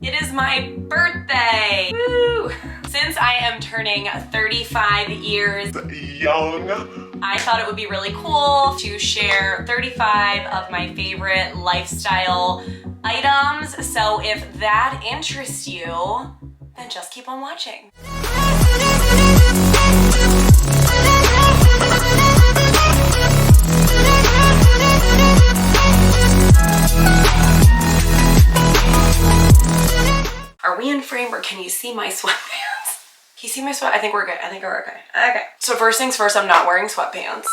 It is my birthday! Woo! Since I am turning 35 years young, I thought it would be really cool to share 35 of my favorite lifestyle items. So if that interests you, then just keep on watching. Are we in frame or can you see my sweatpants? Can you see my sweat? I think we're good. I think we're okay. Okay. So first things first, I'm not wearing sweatpants.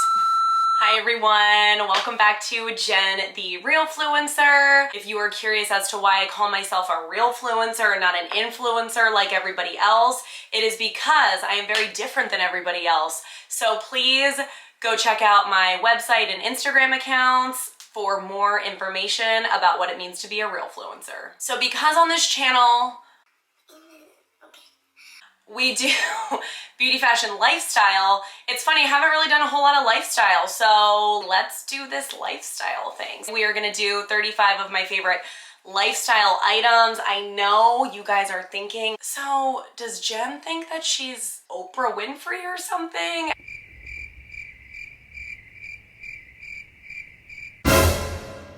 Hi everyone, welcome back to Jen the Realfluencer. If you are curious as to why I call myself a Realfluencer and not an influencer like everybody else, it is because I am very different than everybody else. So please go check out my website and Instagram accounts for more information about what it means to be a Realfluencer. So because on this channel, we do beauty, fashion, lifestyle. It's funny, I haven't really done a whole lot of lifestyle, so let's do this lifestyle thing. We are gonna do 35 of my favorite lifestyle items. I know you guys are thinking, so does Jen think that she's Oprah Winfrey or something?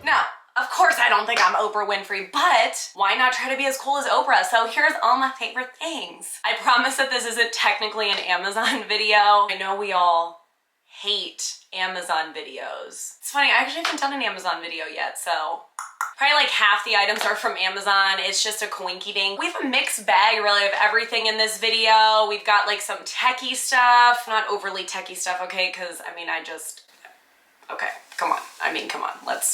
No. Of course I don't think I'm Oprah Winfrey, but why not try to be as cool as Oprah? So here's all my favorite things. I promise that this isn't technically an Amazon video. I know we all hate Amazon videos. It's funny, I actually haven't done an Amazon video yet, so probably like half the items are from Amazon. It's just a coinky ding. We have a mixed bag really of everything in this video. We've got like some techie stuff, not overly techie stuff, okay? Because I mean, okay, come on. Come on,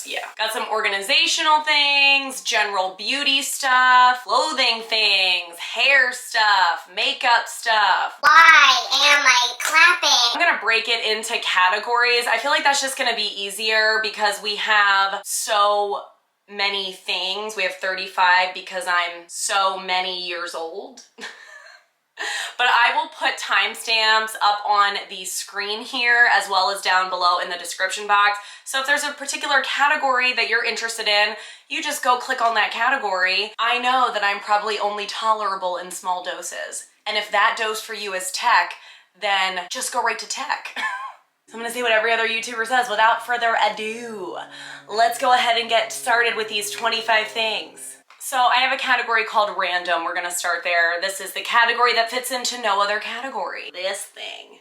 yeah. Got some organizational things, general beauty stuff, clothing things, hair stuff, makeup stuff. Why am I clapping? I'm gonna break it into categories. I feel like that's just gonna be easier because we have so many things. We have 35 because I'm so many years old. But I will put timestamps up on the screen here as well as down below in the description box. So if there's a particular category that you're interested in, you just go click on that category. I know that I'm probably only tolerable in small doses. And if that dose for you is tech, then just go right to tech. So I'm gonna say what every other YouTuber says. Without further ado, let's go ahead and get started with these 25 things. So I have a category called random. We're gonna start there. This is the category that fits into no other category. This thing.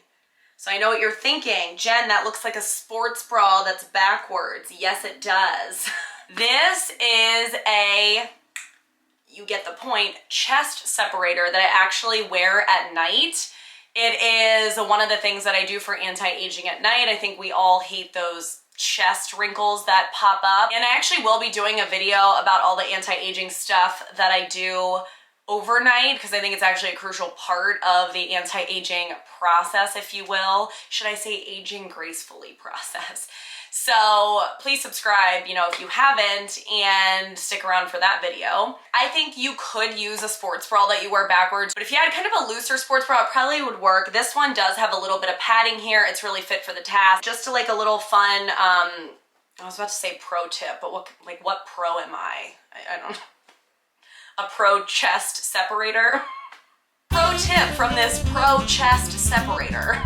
So I know what you're thinking. Jen, that looks like a sports bra that's backwards. Yes, it does. This is you get the point, chest separator that I actually wear at night. It is one of the things that I do for anti-aging at night. I think we all hate those chest wrinkles that pop up. And I actually will be doing a video about all the anti-aging stuff that I do overnight because I think it's actually a crucial part of the anti-aging process, if you will. Should I say aging gracefully process? So please subscribe, if you haven't, and stick around for that video. I think you could use a sports bra that you wear backwards, but if you had kind of a looser sports bra, it probably would work. This one does have a little bit of padding here. It's really fit for the task. Just to like a little fun, I was about to say pro tip, but what pro am I? I don't know. A pro chest separator. Pro tip from this pro chest separator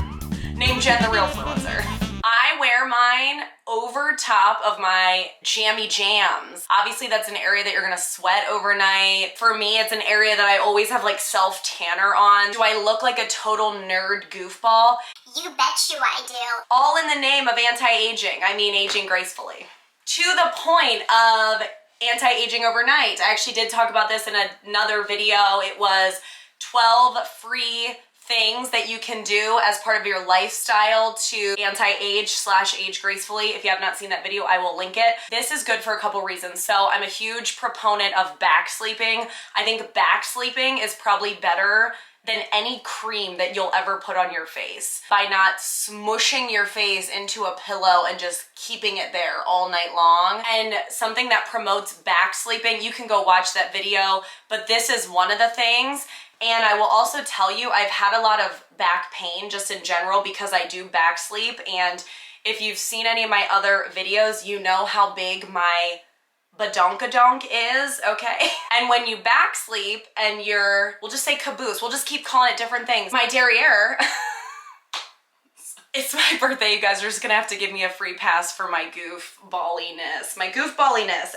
named Jen the Realfluencer. I wear mine over top of my jammy jams. Obviously that's an area that you're gonna sweat overnight. For me, it's an area that I always have like self-tanner on. Do I look like a total nerd goofball? You bet you I do. All in the name of anti-aging. I mean aging gracefully. To the point of anti-aging overnight. I actually did talk about this in another video. It was 12 free things that you can do as part of your lifestyle to anti-age/age gracefully. If you have not seen that video, I will link it. This is good for a couple reasons. So I'm a huge proponent of back sleeping. I think back sleeping is probably better than any cream that you'll ever put on your face by not smushing your face into a pillow and just keeping it there all night long. And something that promotes back sleeping, you can go watch that video, but this is one of the things. And I will also tell you, I've had a lot of back pain just in general because I do back sleep. And if you've seen any of my other videos, you know how big my badonkadonk is, okay? And when you back sleep and we'll just say caboose, we'll just keep calling it different things. My derriere, it's my birthday, you guys are just gonna have to give me a free pass for my goofballiness.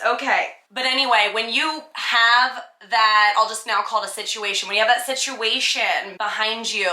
Okay. But anyway, when you have that, I'll just now call it a situation, when you have that situation behind you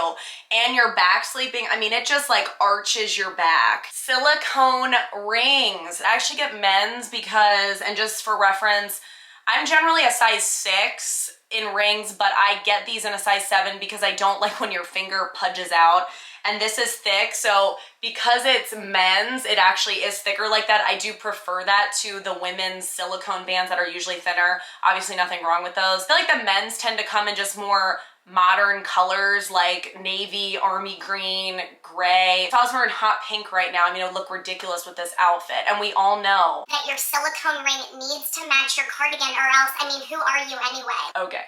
and you're back sleeping, I mean, it just like arches your back. Silicone rings. I actually get men's because, and just for reference, I'm generally a size 6 in rings, but I get these in a size 7 because I don't like when your finger pudges out. And this is thick, so because it's men's, it actually is thicker like that. I do prefer that to the women's silicone bands that are usually thinner. Obviously nothing wrong with those. I feel like the men's tend to come in just more modern colors like navy, army green, gray. If I was wearing hot pink right now, I mean, it would look ridiculous with this outfit. And we all know that your silicone ring needs to match your cardigan, or else, I mean, who are you anyway? Okay.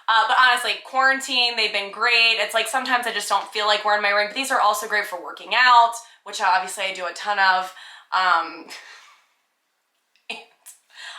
But honestly, quarantine, they've been great. It's like sometimes I just don't feel like wearing my ring, but these are also great for working out, which obviously I do a ton of.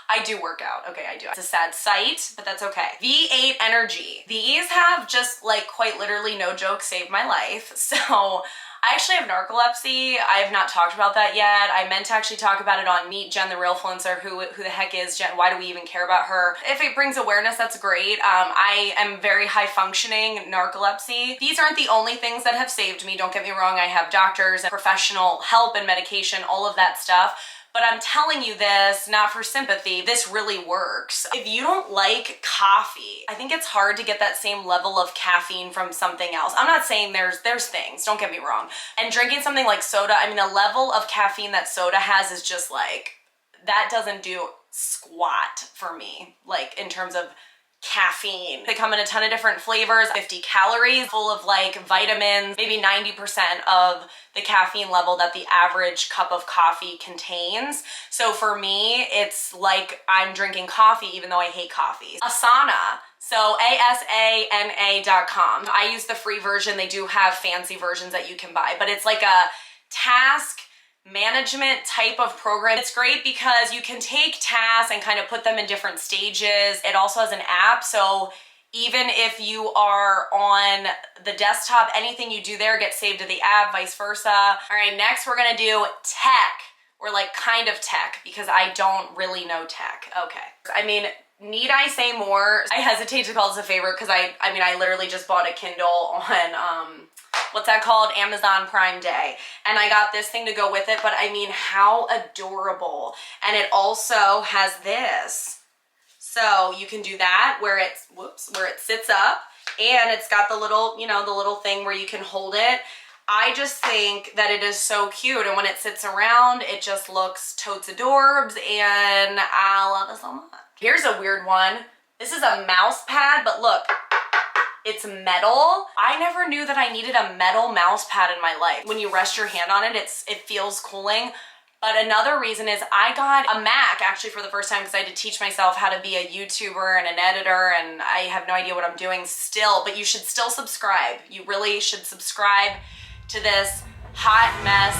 I do work out. Okay, I do. It's a sad sight, but that's okay. V8 Energy. These have just like quite literally, no joke, saved my life. So I actually have narcolepsy. I have not talked about that yet. I meant to actually talk about it on Meet Jen the Realfluencer. Who the heck is Jen? Why do we even care about her? If it brings awareness, that's great. I am very high functioning narcolepsy. These aren't the only things that have saved me. Don't get me wrong. I have doctors and professional help and medication, all of that stuff. But I'm telling you this, not for sympathy, this really works. If you don't like coffee, I think it's hard to get that same level of caffeine from something else. I'm not saying there's things, don't get me wrong. And drinking something like soda, I mean, the level of caffeine that soda has is just like, that doesn't do squat for me, like in terms of caffeine. They come in a ton of different flavors, 50 calories, full of like vitamins, maybe 90% of the caffeine level that the average cup of coffee contains. So for me, it's like I'm drinking coffee even though I hate coffee. Asana. So asana.com. I use the free version. They do have fancy versions that you can buy, but it's like a task management type of program. It's great because you can take tasks and kind of put them in different stages. It also has an app, so even if you are on the desktop, anything you do there gets saved to the app, vice versa. All right, next we're gonna do tech, or like kind of tech, because I don't really know tech. Okay, I mean, need I say more? I hesitate to call this a favorite because I mean, I literally just bought a Kindle on what's that called? Amazon Prime Day. And I got this thing to go with it, but I mean, how adorable. And it also has this. So you can do that where it sits up, and it's got the little, you know, the little thing where you can hold it. I just think that it is so cute, and when it sits around, it just looks totes adorbs, and I love it so much. Here's a weird one. This is a mouse pad, but look, it's metal. I never knew that I needed a metal mouse pad in my life. When you rest your hand on it, it feels cooling. But another reason is I got a Mac actually for the first time because I had to teach myself how to be a YouTuber and an editor, and I have no idea what I'm doing still, but you should still subscribe. You really should subscribe to this hot mess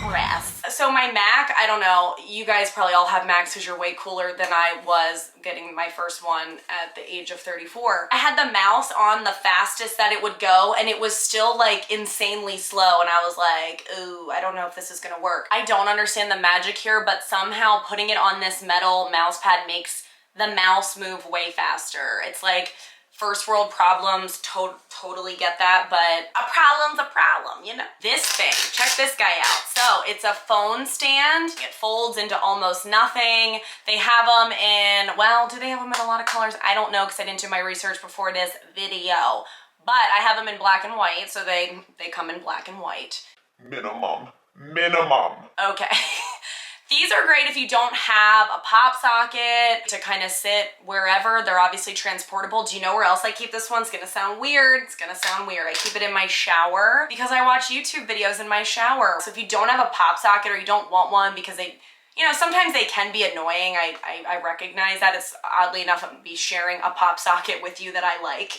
express. So my Mac, I don't know, you guys probably all have Macs because you're way cooler than I was getting my first one at the age of 34. I had the mouse on the fastest that it would go, and it was still like insanely slow, and I was like, ooh, I don't know if this is gonna work. I don't understand the magic here, but somehow putting it on this metal mouse pad makes the mouse move way faster. It's like first world problems, totally get that, but a problem's a problem, you know? This thing, check this guy out. So it's a phone stand. It folds into almost nothing. They have them in, well, do they have them in a lot of colors? I don't know because I didn't do my research before this video, but I have them in black and white, so they come in black and white. Minimum. Okay. These are great if you don't have a pop socket to kind of sit wherever. They're obviously transportable. Do you know where else I keep this one? It's gonna sound weird. I keep it in my shower because I watch YouTube videos in my shower. So if you don't have a pop socket or you don't want one because they, you know, sometimes they can be annoying. I recognize that. It's oddly enough, I'm be sharing a pop socket with you that I like.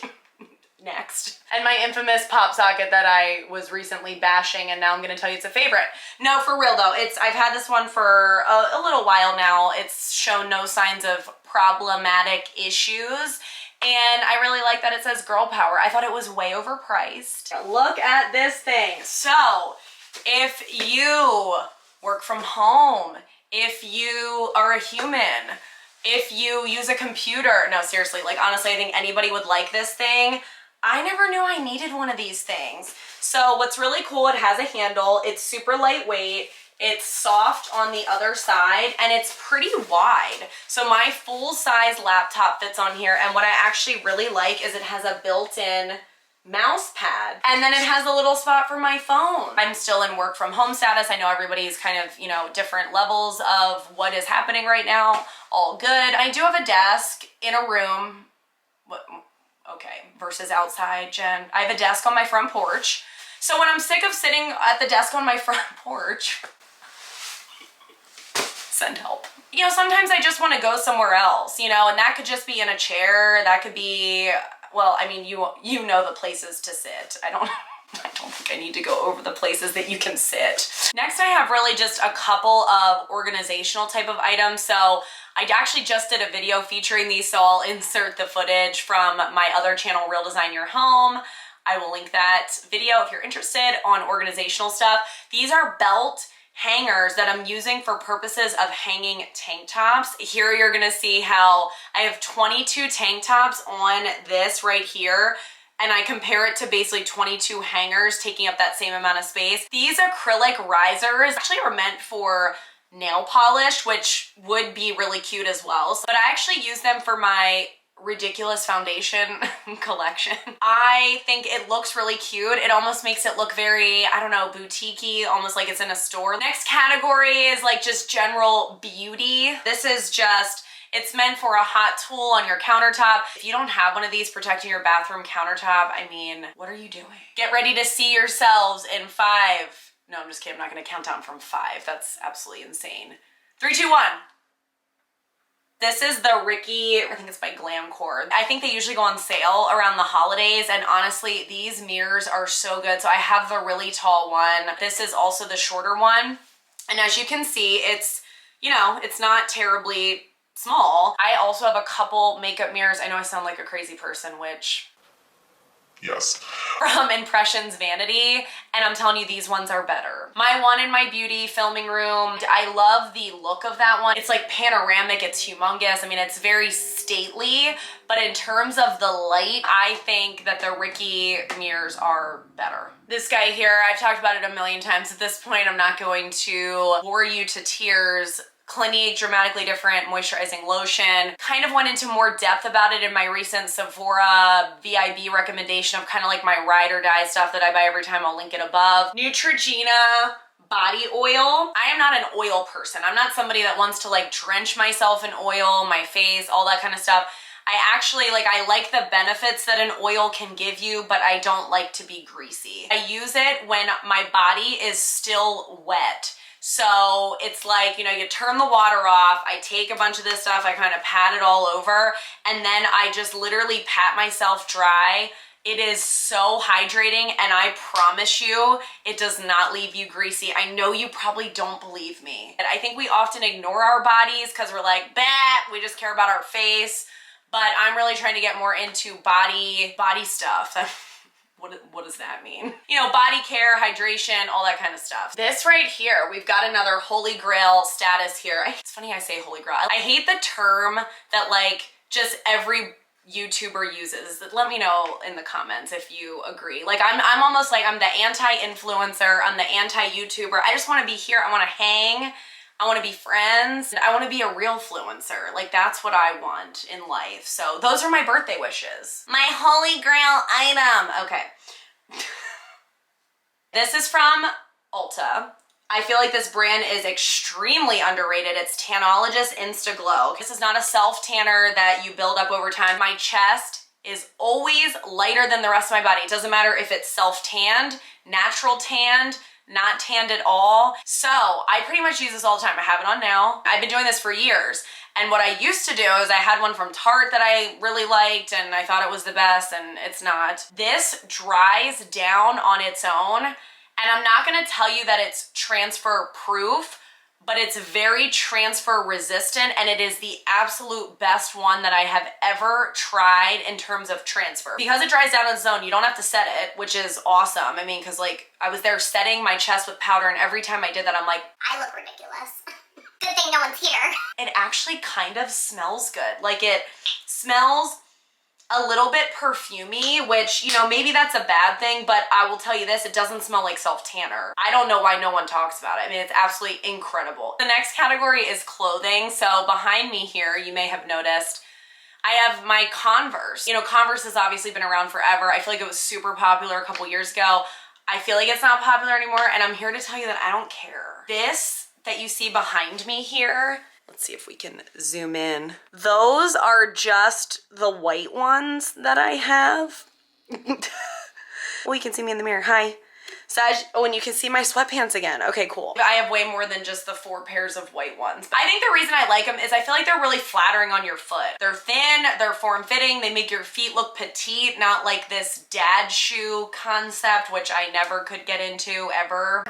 next. And my infamous pop socket that I was recently bashing, and now I'm gonna tell you it's a favorite. No, for real though, I've had this one for a little while now. It's shown no signs of problematic issues. And I really like that it says girl power. I thought it was way overpriced. Look at this thing. So if you work from home, if you are a human, if you use a computer, no, seriously, like honestly, I think anybody would like this thing. I never knew I needed one of these things. So what's really cool, it has a handle. It's super lightweight. It's soft on the other side, and it's pretty wide. So my full-size laptop fits on here, and what I actually really like is it has a built-in mouse pad, and then it has a little spot for my phone. I'm still in work from home status. I know everybody's kind of, you know, different levels of what is happening right now. All good. I do have a desk in a room. Okay, versus outside, Jen. I have a desk on my front porch. So when I'm sick of sitting at the desk on my front porch, send help. You know, sometimes I just want to go somewhere else, you know, and that could just be in a chair. That could be, well, I mean, you know the places to sit. I don't think I need to go over the places that you can sit. Next, I have really just a couple of organizational type of items. So I actually just did a video featuring these, so I'll insert the footage from my other channel, Real Design Your Home. I will link that video if you're interested on organizational stuff. These are belt hangers that I'm using for purposes of hanging tank tops. Here you're gonna see how I have 22 tank tops on this right here, and I compare it to basically 22 hangers taking up that same amount of space. These acrylic risers actually are meant for nail polish, which would be really cute as well. But I actually use them for my ridiculous foundation collection. I think it looks really cute. It almost makes it look very, I don't know, boutique-y, almost like it's in a store. Next category is like just general beauty. This is just, it's meant for a hot tool on your countertop. If you don't have one of these protecting your bathroom countertop, I mean, what are you doing? Get ready to see yourselves in 5. No, I'm just kidding. I'm not gonna count down from 5. That's absolutely insane. 3, 2, 1. This is the Ricky, I think it's by Glamcore. I think they usually go on sale around the holidays, and honestly, these mirrors are so good. So I have the really tall one. This is also the shorter one. And as you can see, it's, you know, it's not terribly small. I also have a couple makeup mirrors. I know I sound like a crazy person, which... Yes. From Impressions Vanity, and I'm telling you, these ones are better. My one in my beauty filming room, I love the look of that one. It's like panoramic, it's humongous. I mean, it's very stately, but in terms of the light, I think that the Ricky mirrors are better. This guy here, I've talked about it a million times at this point. I'm not going to bore you to tears. Clinique Dramatically Different Moisturizing Lotion. Kind of went into more depth about it in my recent Sephora VIB recommendation of kind of like my ride or die stuff that I buy every time. I'll link it above. Neutrogena body oil. I am not an oil person. I'm not somebody that wants to like drench myself in oil, my face, all that kind of stuff. I actually I like the benefits that an oil can give you, but I don't like to be greasy. I use it when my body is still wet. So it's like, you know, you turn the water off, I take a bunch of this stuff, I kind of pat it all over, and then I just literally pat myself dry. It is so hydrating, and I promise you, it does not leave you greasy. I know you probably don't believe me. I think we often ignore our bodies because we're like, bah, we just care about our face, but I'm really trying to get more into body stuff. What does that mean? You know, body care, hydration, all that kind of stuff. This right here, we've got another holy grail status here. It's funny I say holy grail. I hate the term that like just every YouTuber uses. Let me know in the comments if you agree. Like I'm almost like I'm the anti-influencer, I'm the anti-YouTuber. I just want to be here, I want to hang, I want to be friends, I want to be a real influencer. Like that's what I want in life. So those are my birthday wishes. My holy grail item. Okay. This is from Ulta. I feel like this brand is extremely underrated. It's Tanologist Insta Glow. This is not a self tanner that you build up over time. My chest is always lighter than the rest of my body. It doesn't matter if it's self tanned, natural tanned, not tanned at all. So I pretty much use this all the time. I have it on now. I've been doing this for years. And what I used to do is I had one from Tarte that I really liked and I thought it was the best, and it's not. This dries down on its own, and I'm not gonna tell you that it's transfer proof, but it's very transfer resistant, and it is the absolute best one that I have ever tried in terms of transfer. Because it dries down on its own, you don't have to set it, which is awesome. I mean, because like I was there setting my chest with powder, and every time I did that, I'm like, I look ridiculous. Good thing no one's here. it actually kind of smells good. Like it smells a little bit perfumey, which, you know, maybe that's a bad thing, but I will tell you this, it doesn't smell like self-tanner. I don't know why no one talks about it. I mean, it's absolutely incredible. The next category is clothing. So behind me here, you may have noticed, I have my Converse. You know, Converse has obviously been around forever. I feel like it was super popular a couple years ago. I feel like it's not popular anymore, and I'm here to tell you that I don't care. This that you see behind me here, let's see if we can zoom in. Those are just the white ones that I have. Well, you can see me in the mirror. Hi. Oh, and you can see my sweatpants again. Okay, cool. I have way more than just the 4 pairs of white ones. I think the reason I like them is I feel like they're really flattering on your foot. They're thin, they're form-fitting, they make your feet look petite, not like this dad shoe concept, which I never could get into ever.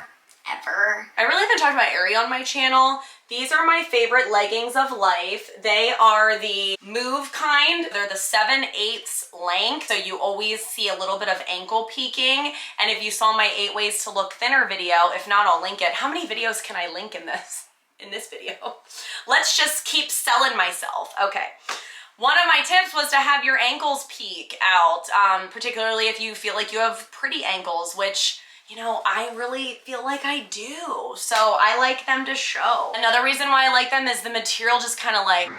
I really haven't talked about Aerie on my channel. These are my favorite leggings of life. They are the Move kind. They're the 7/8 length, so you always see a little bit of ankle peeking. And if you saw my 8 ways to look thinner video, if not, I'll link it. How many videos can I link in this video? Let's just keep selling myself. Okay. One of my tips was to have your ankles peek out, particularly if you feel like you have pretty ankles, which, you know, I really feel like I do. So I like them to show. Another reason why I like them is the material just kind of like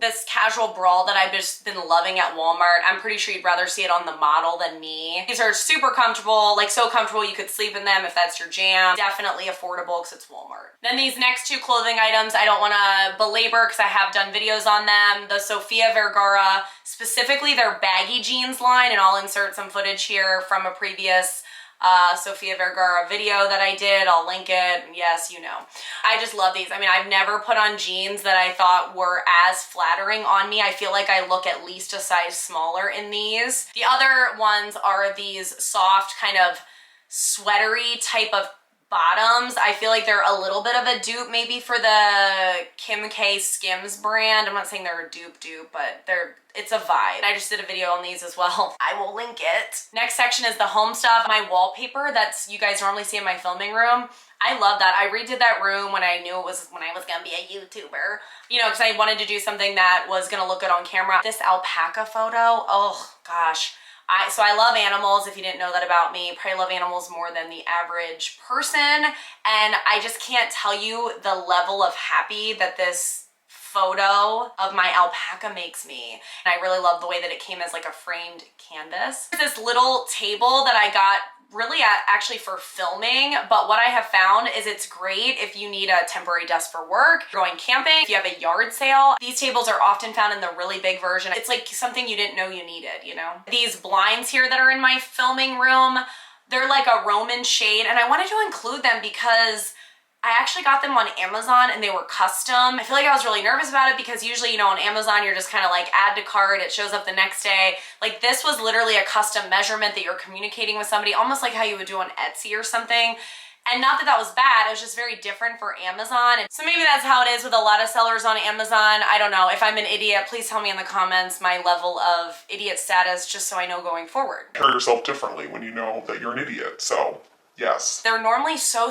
this casual bra that I've just been loving at Walmart. I'm pretty sure you'd rather see it on the model than me. These are super comfortable, like so comfortable you could sleep in them if that's your jam. Definitely affordable because it's Walmart. Then these next 2 clothing items, I don't want to belabor because I have done videos on them. The Sofia Vergara, specifically their baggy jeans line, and I'll insert some footage here from a previous Sofia Vergara video that I did. I'll link it. Yes, you know. I just love these. I mean, I've never put on jeans that I thought were as flattering on me. I feel like I look at least a size smaller in these. The other ones are these soft kind of sweatery type of bottoms. I feel like they're a little bit of a dupe maybe for the Kim K Skims brand. I'm not saying they're a dupe, but it's a vibe. I just did a video on these as well. I will link it. Next section is the home stuff. My wallpaper that's you guys normally see in my filming room. I love that. I redid that room when I knew it was when I was gonna be a YouTuber. You know, because I wanted to do something that was gonna look good on camera. This alpaca photo, oh gosh. So I love animals, if you didn't know that about me. Probably love animals more than the average person. And I just can't tell you the level of happy that this photo of my alpaca makes me. And I really love the way that it came as like a framed canvas. This little table that I got really actually for filming, but what I have found is it's great if you need a temporary desk for work, going camping, if you have a yard sale. These tables are often found in the really big version. It's like something you didn't know you needed, you know? These blinds here that are in my filming room, they're like a Roman shade, and I wanted to include them because I actually got them on Amazon and they were custom. I feel like I was really nervous about it because usually, you know, on Amazon, you're just kind of like add to cart, it shows up the next day. Like this was literally a custom measurement that you're communicating with somebody, almost like how you would do on Etsy or something. And not that that was bad, it was just very different for Amazon. So maybe that's how it is with a lot of sellers on Amazon. I don't know. If I'm an idiot, please tell me in the comments my level of idiot status just so I know going forward. Carry yourself differently when you know that you're an idiot, so yes. They're normally so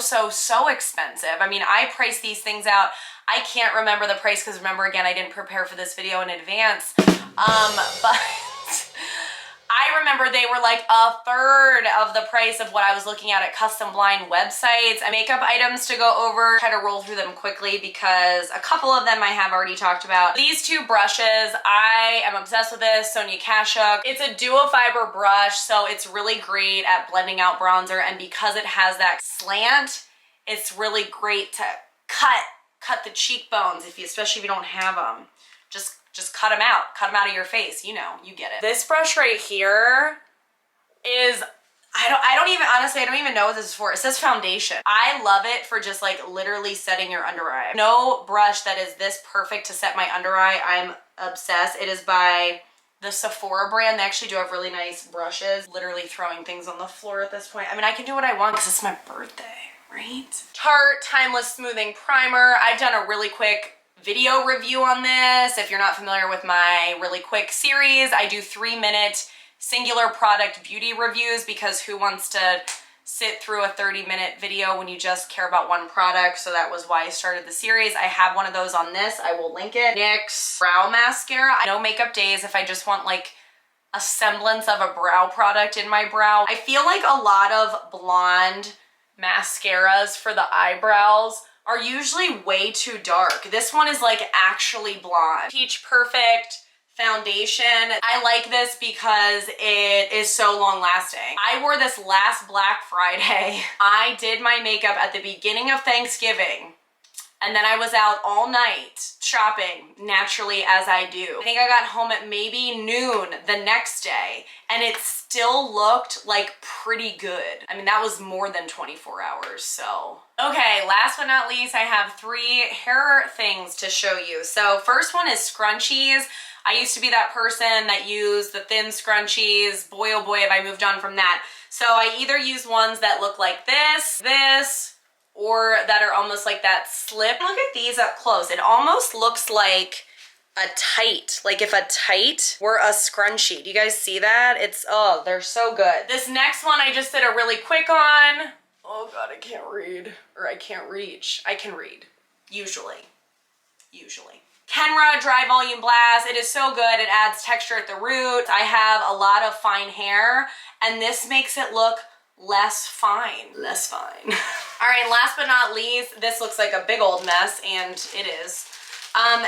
expensive. I mean, I price these things out. I can't remember the price because remember, again, I didn't prepare for this video in advance. But I remember they were like a third of the price of what I was looking at custom blind websites. Makeup items to go over, try to roll through them quickly because a couple of them I have already talked about. These 2 brushes, I am obsessed with this, Sonia Kashuk. It's a duo fiber brush, so it's really great at blending out bronzer, and because it has that slant, it's really great to cut the cheekbones, especially if you don't have them. Just cut them out of your face, you know, you get it. This brush right here is, I don't even, honestly, I don't even know what this is for. It says foundation. I love it for just like literally setting your under eye. No brush that is this perfect to set my under eye. I'm obsessed. It is by the Sephora brand. They actually do have really nice brushes. Literally throwing things on the floor at this point. I mean, I can do what I want because it's my birthday, right? Tarte Timeless Smoothing Primer. I've done a really quick video review on this. If you're not familiar with my really quick series, I do 3-minute singular product beauty reviews because who wants to sit through a 30-minute video when you just care about one product? So that was why I started the series. I have one of those on this. I will link it. NYX Brow Mascara. No makeup days if I just want like a semblance of a brow product in my brow. I feel like a lot of blonde mascaras for the eyebrows are usually way too dark. This one is like actually blonde. Peach Perfect foundation. I like this because it is so long lasting. I wore this last Black Friday. I did my makeup at the beginning of Thanksgiving, and then I was out all night shopping, naturally as I do. I think I got home at maybe noon the next day, and it still looked like pretty good. I mean, that was more than 24 hours, so. Okay, last but not least, I have 3 hair things to show you. So first one is scrunchies. I used to be that person that used the thin scrunchies. Boy, oh boy, have I moved on from that. So I either use ones that look like this, or that are almost like that slip. Look at these up close. It almost looks like a tight, like if a tight were a scrunchie. Do you guys see that? It's, oh, they're so good. This next one I just did a really quick on. Oh God, I can't read, or I can't reach. I can read, usually. Kenra Dry Volume Blast. It is so good. It adds texture at the root. I have a lot of fine hair, and this makes it look less fine. All right, last but not least, this looks like a big old mess, and it is.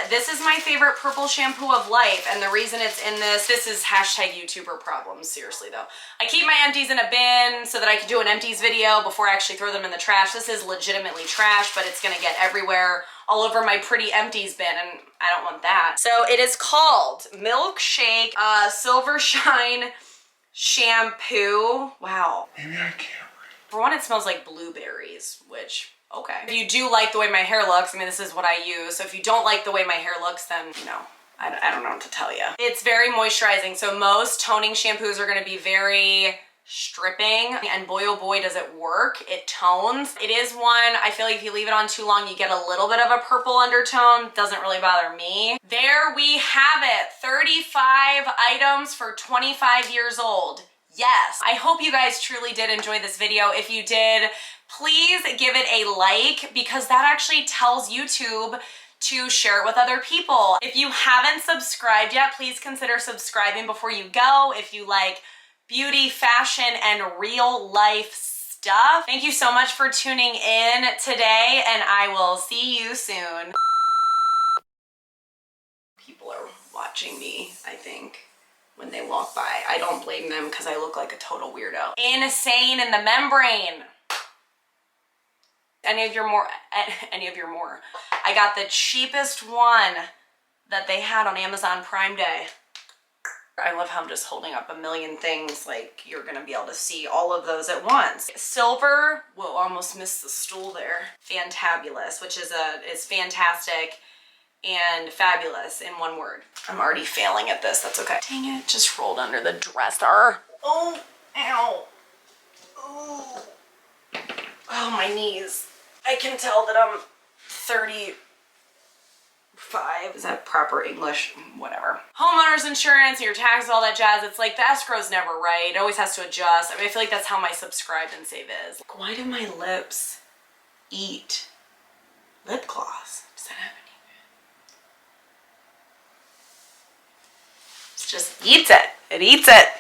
This is my favorite purple shampoo of life, and the reason it's in this is hashtag YouTuber problems, seriously though. I keep my empties in a bin so that I can do an empties video before I actually throw them in the trash. This is legitimately trash, but it's gonna get everywhere, all over my pretty empties bin, and I don't want that. So it is called Milkshake Silver Shine Shampoo. Wow. Maybe I can't read. For one, it smells like blueberries, which, okay. If you do like the way my hair looks, I mean, this is what I use. So if you don't like the way my hair looks, then, you know, I don't know what to tell you. It's very moisturizing. So most toning shampoos are gonna be very stripping, and boy, oh boy, does it work. It tones. It is one, I feel like if you leave it on too long, you get a little bit of a purple undertone. Doesn't really bother me. There we have it. 35 items for 25 years old. Yes, I hope you guys truly did enjoy this video. If you did, please give it a like, because that actually tells YouTube to share it with other people. If you haven't subscribed yet, please consider subscribing before you go if you like beauty, fashion, and real life stuff. Thank you so much for tuning in today, and I will see you soon. People are watching me, I think, when they walk by. I don't blame them because I look like a total weirdo. Insane in the membrane. Any of your more? I got the cheapest one that they had on Amazon Prime Day. I love how I'm just holding up a million things, like you're gonna be able to see all of those at once. Silver, whoa, almost missed the stool there. Fantabulous, which is fantastic and fabulous in one word. I'm already failing at this, that's okay. Dang it, just rolled under the dresser. Oh, ow. Oh, oh, my knees. I can tell that I'm 35. Is that proper English? Whatever. Homeowner's insurance, your taxes, all that jazz. It's like the escrow's never right. It always has to adjust. I mean, I feel like that's how my subscribe and save is. Like, why do my lips eat lip gloss? Does that happen? It just eats it. It eats it.